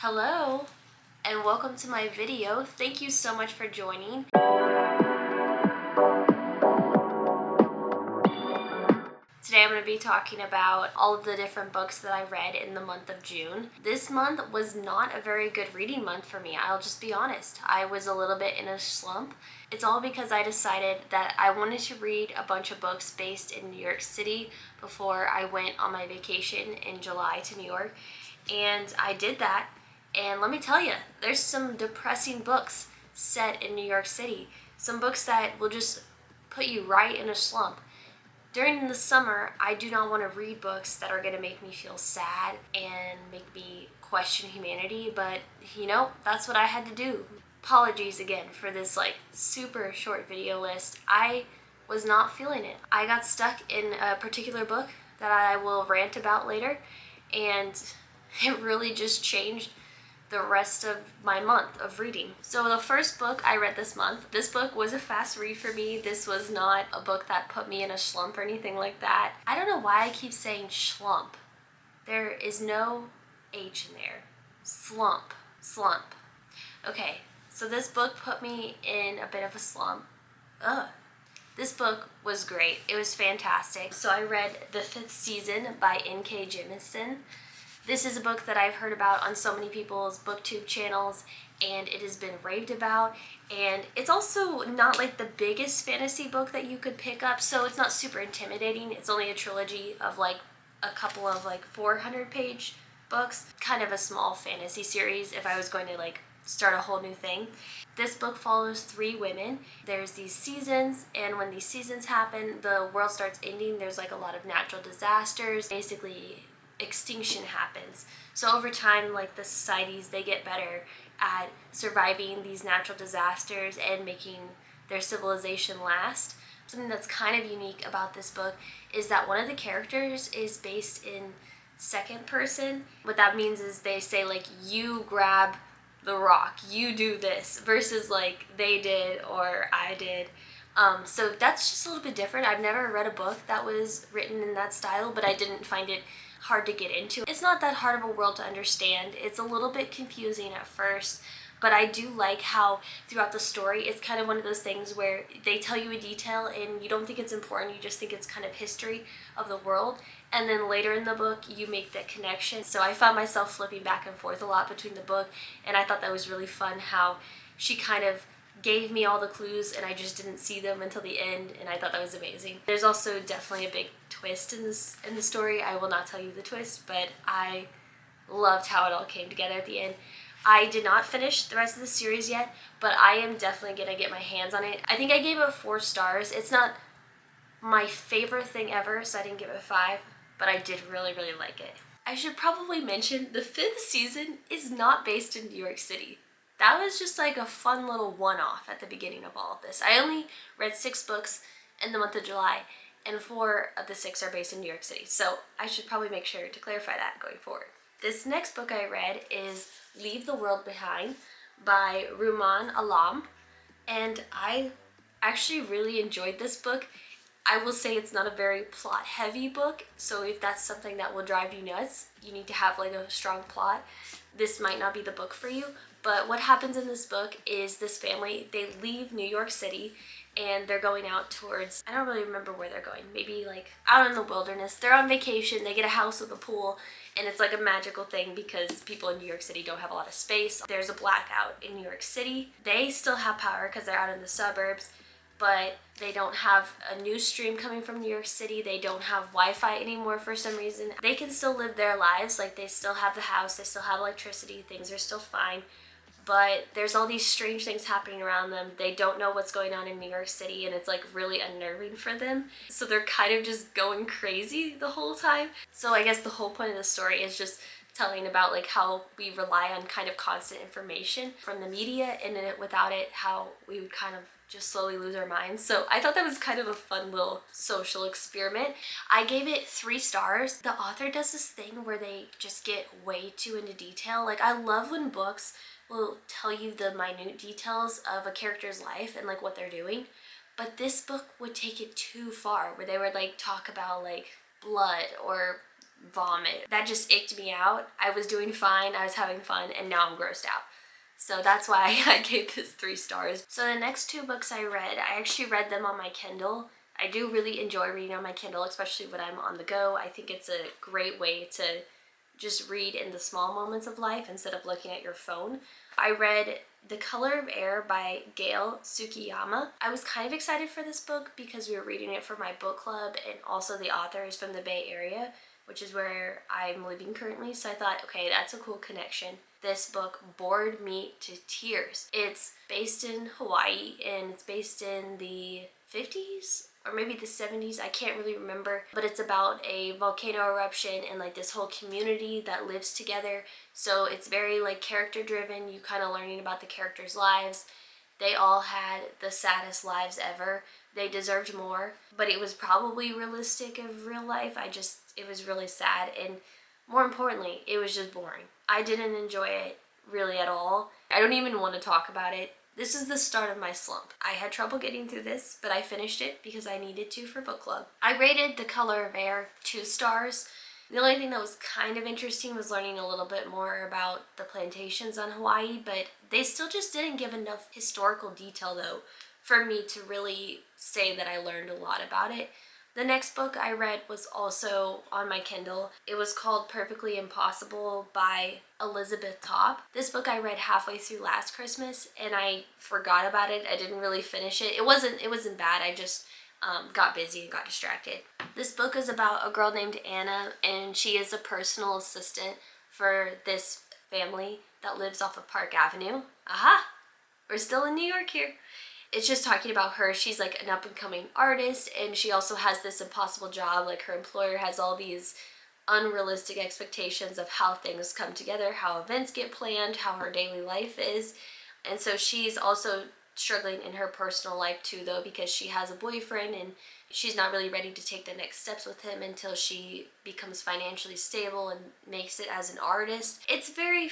Hello and welcome to my video. Thank you so much for joining. Today I'm going to be talking about all of the different books that I read in the month of June. This month was not a very good reading month for me. I'll just be honest. I was a little bit in a slump. It's all because I decided that I wanted to read a bunch of books based in New York City before I went on my vacation in July to New York. And I did that. And let me tell you, there's some depressing books set in New York City. Some books that will just put you right in a slump. During the summer, I do not want to read books that are going to make me feel sad and make me question humanity, but that's what I had to do. Apologies again for this super short video list. I was not feeling it. I got stuck in a particular book that I will rant about later, and it really just changed the rest of my month of reading. So the first book I read this month, this book was a fast read for me. This was not a book that put me in a slump or anything like that. I don't know why I keep saying schlump. There is no H in there. Slump. Okay, so this book put me in a bit of a slump. This book was great. It was fantastic. So I read The Fifth Season by N.K. Jemisin. This is a book that I've heard about on so many people's booktube channels, and it has been raved about, and it's also not like the biggest fantasy book that you could pick up, so it's not super intimidating. It's only a trilogy of like a couple of 400-page books, kind of a small fantasy series if I was going to start a whole new thing. This book follows 3 women. There's these seasons, and when these seasons happen, the world starts ending. There's a lot of natural disasters. Basically, extinction happens. So over time, the societies, they get better at surviving these natural disasters and making their civilization last. Something that's kind of unique about this book is that one of the characters is based in second person. What that means is they say you grab the rock, you do this, versus they did or I did. So that's just a little bit different. I've never read a book that was written in that style, but I didn't find it hard to get into. It's not that hard of a world to understand. It's a little bit confusing at first, but I do like how throughout the story it's kind of one of those things where they tell you a detail and you don't think it's important, you just think it's kind of history of the world, and then later in the book you make that connection. So I found myself flipping back and forth a lot between the book, and I thought that was really fun how she kind of gave me all the clues and I just didn't see them until the end, and I thought that was amazing. There's also definitely a big twist in the story. I will not tell you the twist, but I loved how it all came together at the end. I did not finish the rest of the series yet, but I am definitely gonna get my hands on it. I think I gave it 4 stars. It's not my favorite thing ever, so I didn't give it 5, but I did really, really like it. I should probably mention the 5th season is not based in New York City. That was just a fun little one-off at the beginning of all of this. I only read 6 books in the month of July, and 4 of the 6 are based in New York City. So I should probably make sure to clarify that going forward. This next book I read is Leave the World Behind by Rumaan Alam, and I actually really enjoyed this book. I will say it's not a very plot-heavy book, so if that's something that will drive you nuts, you need to have a strong plot, this might not be the book for you. But what happens in this book is this family, they leave New York City and they're going out towards, I don't really remember where they're going, maybe out in the wilderness. They're on vacation, they get a house with a pool, and it's a magical thing because people in New York City don't have a lot of space. There's a blackout in New York City. They still have power because they're out in the suburbs, but they don't have a news stream coming from New York City. They don't have Wi-Fi anymore for some reason. They can still live their lives, they still have the house, they still have electricity, things are still fine. But there's all these strange things happening around them. They don't know what's going on in New York City, and it's really unnerving for them. So they're kind of just going crazy the whole time. So I guess the whole point of the story is just telling about how we rely on kind of constant information from the media, and without it, how we would kind of just slowly lose our minds. So I thought that was kind of a fun little social experiment. I gave it 3 stars. The author does this thing where they just get way too into detail. I love when books will tell you the minute details of a character's life and what they're doing, but this book would take it too far, where they would talk about blood or vomit. That just icked me out. I was doing fine, I was having fun, and now I'm grossed out. So that's why I gave this 3 stars. So the next 2 books I read, I actually read them on my Kindle. I do really enjoy reading on my Kindle, especially when I'm on the go. I think it's a great way to just read in the small moments of life instead of looking at your phone. I read The Color of Air by Gail Tsukiyama. I was kind of excited for this book because we were reading it for my book club, and also the author is from the Bay Area, which is where I'm living currently. So I thought, okay, that's a cool connection. This book bored me to tears. It's based in Hawaii, and it's based in the 50s or maybe the 70s, I can't really remember, but it's about a volcano eruption and like this whole community that lives together. So it's very like character driven. You kind of learning about the characters' lives. They all had the saddest lives ever. They deserved more, but it was probably realistic of real life. It was really sad, and more importantly, it was just boring. I didn't enjoy it really at all. I don't even want to talk about it. This is the start of my slump. I had trouble getting through this, but I finished it because I needed to for book club. I rated The Color of Air 2 stars. The only thing that was kind of interesting was learning a little bit more about the plantations on Hawaii, but they still just didn't give enough historical detail though for me to really say that I learned a lot about it. The next book I read was also on my Kindle. It was called Perfectly Impossible by Elizabeth Topp. This book I read halfway through last Christmas and I forgot about it. I didn't really finish it. It wasn't bad. I just got busy and got distracted. This book is about a girl named Anna, and she is a personal assistant for this family that lives off of Park Avenue. Aha! We're still in New York here. It's just talking about her. She's like an up-and-coming artist, and she also has this impossible job. Like her employer has all these unrealistic expectations of how things come together, how events get planned, how her daily life is. And so she's also struggling in her personal life too though, because she has a boyfriend and she's not really ready to take the next steps with him until she becomes financially stable and makes it as an artist. It's very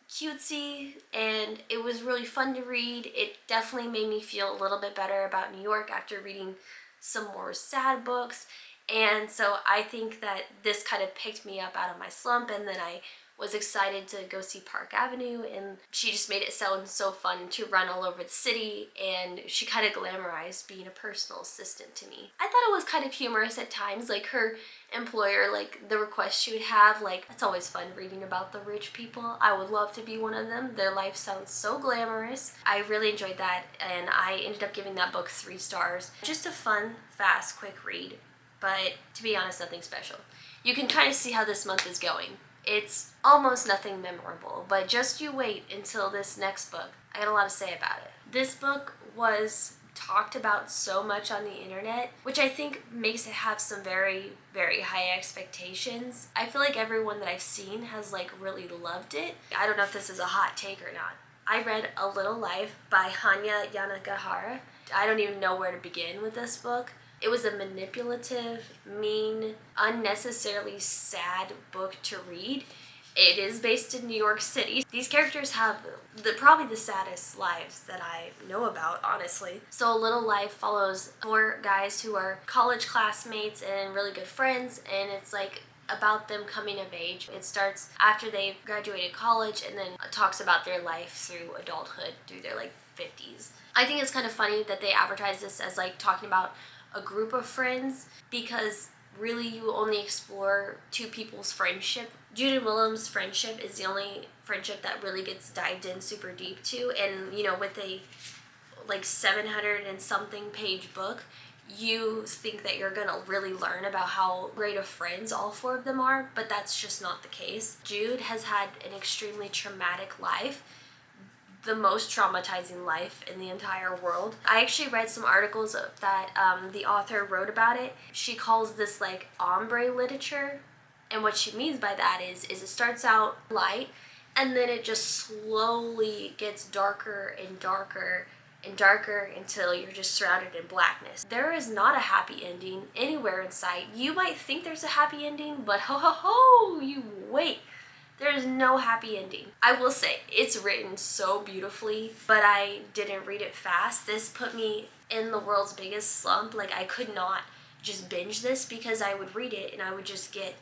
cutesy and it was really fun to read. It definitely made me feel a little bit better about New York after reading some more sad books, and so I think that this kind of picked me up out of my slump, and then I was excited to go see Park Avenue, and she just made it sound so fun to run all over the city, and she kind of glamorized being a personal assistant to me. I thought it was kind of humorous at times, like her employer, like the requests she would have, like it's always fun reading about the rich people. I would love to be one of them. Their life sounds so glamorous. I really enjoyed that, and I ended up giving that book 3 stars. Just a fun, fast, quick read, but to be honest, nothing special. You can kind of see how this month is going. It's almost nothing memorable, but just you wait until this next book. I got a lot to say about it. This book was talked about so much on the internet, which I think makes it have some very, very high expectations. I feel like everyone that I've seen has like really loved it. I don't know if this is a hot take or not. I read A Little Life by Hanya Yanagihara. I don't even know where to begin with this book. It was a manipulative, mean, unnecessarily sad book to read. It is based in New York City. These characters have probably the saddest lives that I know about, honestly. So A Little Life follows 4 guys who are college classmates and really good friends, and it's like about them coming of age. It starts after they've graduated college and then talks about their life through adulthood, through their like 50s. I think it's kind of funny that they advertise this as like talking about a group of friends, because really you only explore 2 people's friendship. Jude and Willem's friendship is the only friendship that really gets dived in super deep to, and you know, with a like 700 and something page book, you think that you're gonna really learn about how great of friends all 4 of them are, but that's just not the case. Jude has had an extremely traumatic life, the most traumatizing life in the entire world. I actually read some articles that the author wrote about it. She calls this like ombre literature, and what she means by that is it starts out light and then it just slowly gets darker and darker and darker until you're just surrounded in blackness. There is not a happy ending anywhere in sight. You might think there's a happy ending, but ho ho ho, you wait. There is no happy ending. I will say, it's written so beautifully, but I didn't read it fast. This put me in the world's biggest slump. Like, I could not just binge this because I would read it and I would just get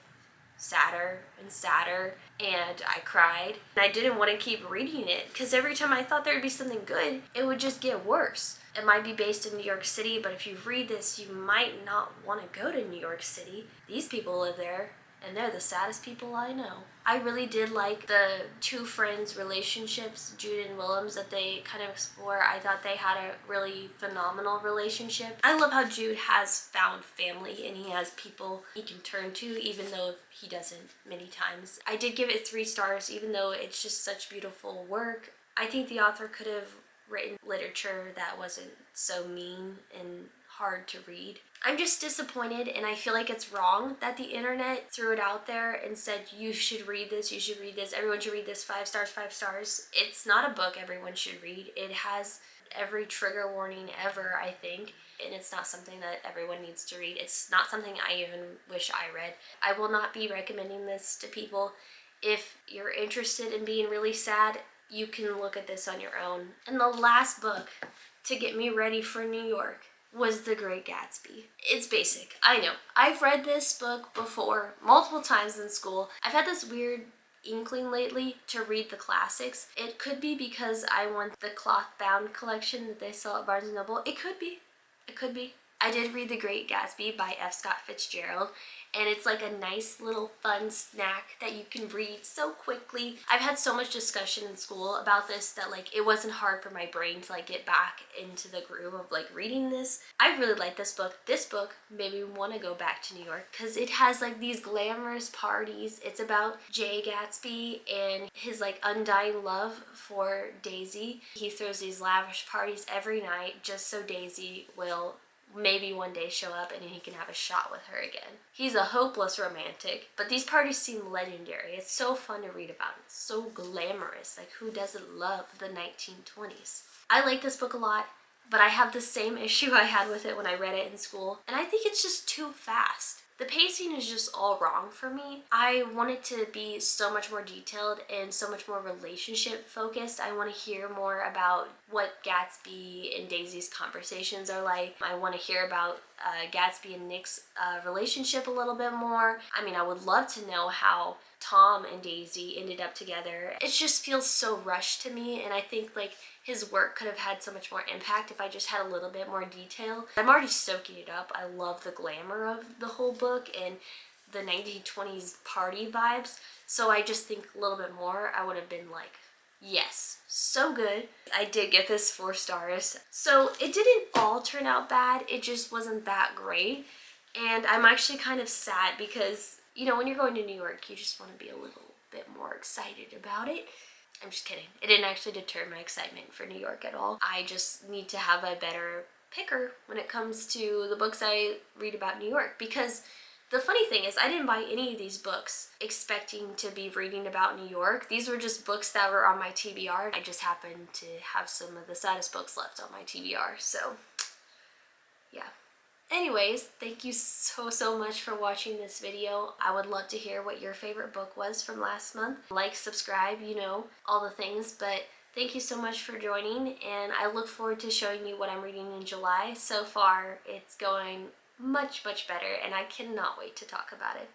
sadder and sadder, and I cried. And I didn't want to keep reading it because every time I thought there would be something good, it would just get worse. It might be based in New York City, but if you read this, you might not want to go to New York City. These people live there, and they're the saddest people I know. I really did like the two friends' relationships, Jude and Willems, that they kind of explore. I thought they had a really phenomenal relationship. I love how Jude has found family and he has people he can turn to, even though he doesn't many times. I did give it 3 stars, even though it's just such beautiful work. I think the author could have written literature that wasn't so mean and hard to read. I'm just disappointed, and I feel like it's wrong that the internet threw it out there and said, you should read this, you should read this, everyone should read this, 5 stars, 5 stars. It's not a book everyone should read. It has every trigger warning ever, I think, and it's not something that everyone needs to read. It's not something I even wish I read. I will not be recommending this to people. If you're interested in being really sad, you can look at this on your own. And the last book to get me ready for New York was The Great Gatsby. It's basic, I know. I've read this book before, multiple times in school. I've had this weird inkling lately to read the classics. It could be because I want the cloth-bound collection that they sell at Barnes & Noble. It could be. It could be. I did read The Great Gatsby by F. Scott Fitzgerald, and it's like a nice little fun snack that you can read so quickly. I've had so much discussion in school about this that like it wasn't hard for my brain to like get back into the groove of like reading this. I really like this book. This book made me want to go back to New York because it has like these glamorous parties. It's about Jay Gatsby and his like undying love for Daisy. He throws these lavish parties every night just so Daisy will maybe one day show up and he can have a shot with her again. He's a hopeless romantic, but these parties seem legendary. It's so fun to read about. It's so glamorous. Like, who doesn't love the 1920s? I like this book a lot, but I have the same issue I had with it when I read it in school, and I think it's just too fast. The pacing is just all wrong for me. I want it to be so much more detailed and so much more relationship focused. I want to hear more about what Gatsby and Daisy's conversations are like. I want to hear about Gatsby and Nick's relationship a little bit more. I mean, I would love to know how Tom and Daisy ended up together. It just feels so rushed to me, and I think like his work could have had so much more impact if I just had a little bit more detail. I'm already soaking it up. I love the glamour of the whole book and the 1920s party vibes, so I just think a little bit more, I would have been like, yes, so good. I did get this 4 stars. So it didn't all turn out bad, it just wasn't that great. And I'm actually kind of sad because, you know, when you're going to New York, you just want to be a little bit more excited about it. I'm just kidding. It didn't actually deter my excitement for New York at all. I just need to have a better picker when it comes to the books I read about New York, because the funny thing is I didn't buy any of these books expecting to be reading about New York. These were just books that were on my TBR. I just happened to have some of the saddest books left on my TBR, so yeah. Anyways, thank you so much for watching this video. I would love to hear what your favorite book was from last month. Like, subscribe, you know, all the things, but thank you so much for joining, and I look forward to showing you what I'm reading in July. So far, it's going much better, and I cannot wait to talk about it.